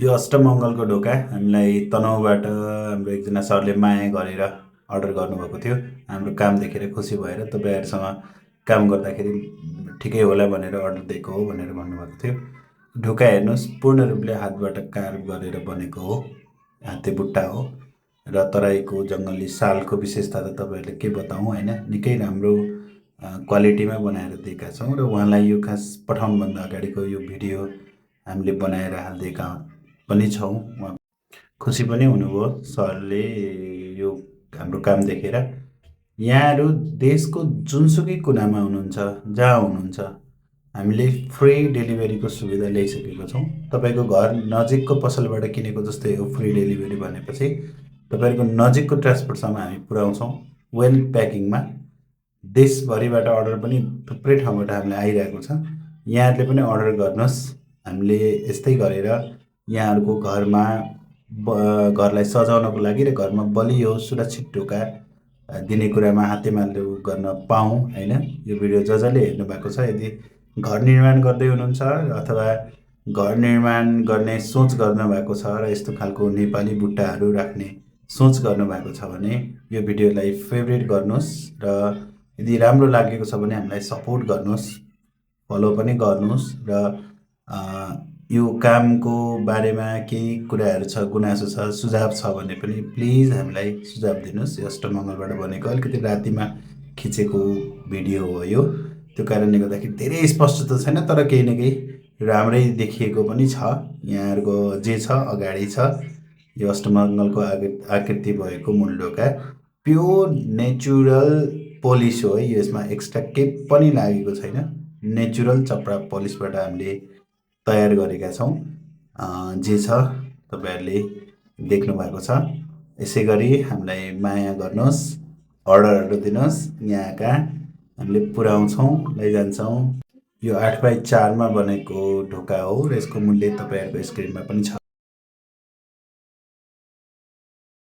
यो अष्टमङ्गलको ढोका हामीलाई तनहुँबाट हाम्रो एकजना सरले माया गरेर अर्डर गर्नुभएको थियो। हाम्रो काम देखेर खुसी भएर तपाईँहरूसँग काम गर्दाखेरि ठिकै होला भनेर अर्डर दिएको हो भनेर भन्नुभएको थियो। ढोका हेर्नुहोस्, पूर्ण रूपले हातबाट कार्भ गरेर बनेको हो, हाते बुट्टा हो र तराईको जङ्गली सालको विशेषता त तपाईँहरूले के बताउँ होइन, निकै राम्रो क्वालिटीमा बनाएर दिएका छौँ र उहाँलाई यो खास पठाउनुभन्दा अगाडिको यो भिडियो हामीले बनाएर हालिदिएका पनि छौँ। उहाँ खुसी पनि हुनुभयो सरले यो हाम्रो काम देखेर। यहाँहरू देशको जुनसुकै कुनामा हुनुहुन्छ, जहाँ हुनुहुन्छ, हामीले फ्री डेलिभरीको सुविधा ल्याइसकेको छौँ। तपाईँको घर नजिकको पसलबाट किनेको जस्तै हो फ्री डेलिभरी भनेपछि। तपाईँहरूको नजिकको ट्रान्सपोर्टसम्म हामी पुर्याउँछौँ वेल प्याकिङमा। देशभरिबाट अर्डर पनि थुप्रै ठाउँबाट हामीलाई आइरहेको छ। यहाँहरूले पनि अर्डर गर्नुहोस्। हामीले यस्तै गरेर यहाँहरूको घरमा घरलाई सजाउनको लागि र घरमा बलियो सुरक्षित ढोका दिने कुरामा हातेमालो गर्न पाऊँ होइन। यो भिडियो जसले हेर्नु भएको छ, यदि घर निर्माण गर्दै हुनुहुन्छ अथवा घर निर्माण गर्ने सोच गर्नुभएको छ र यस्तो खालको नेपाली बुट्टाहरू राख्ने सोच गर्नुभएको छ भने यो भिडियोलाई फेभरेट गर्नुहोस् र यदि राम्रो लागेको छ भने हामीलाई सपोर्ट गर्नुहोस्, फलो पनि गर्नुहोस् र यो कामको बारेमा केही कुराहरू छ, गुनासो छ, सुझाव छ भने पनि प्लिज हामीलाई सुझाव दिनुहोस्। यो अष्टमङ्गलबाट बनेको अलिकति रातिमा खिचेको भिडियो हो यो, त्यो कारणले गर्दाखेरि धेरै स्पष्ट त छैन तर केही न केही राम्रै देखिएको पनि छ। यहाँहरूको जे छ अगाडि छ यो अष्टमङ्गलको आकृति भएको मूल ढोका प्योर नेचुरल पोलिस हो है। यसमा एक्स्ट्रा केही पनि लागेको छैन, नेचुरल चपडा पोलिसबाट हामीले तयार गरेका छौँ। जे छ तपाईँहरूले देख्नु भएको छ। यसै गरी हामीलाई माया गर्नुहोस्, अर्डरहरू दिनुहोस्, यहाँका हामीले पुर्याउँछौँ, लैजान्छौँ। यो 8x4 मा बनेको ढोका हो र यसको मूल्य तपाईँहरूको स्क्रिनमा पनि छ।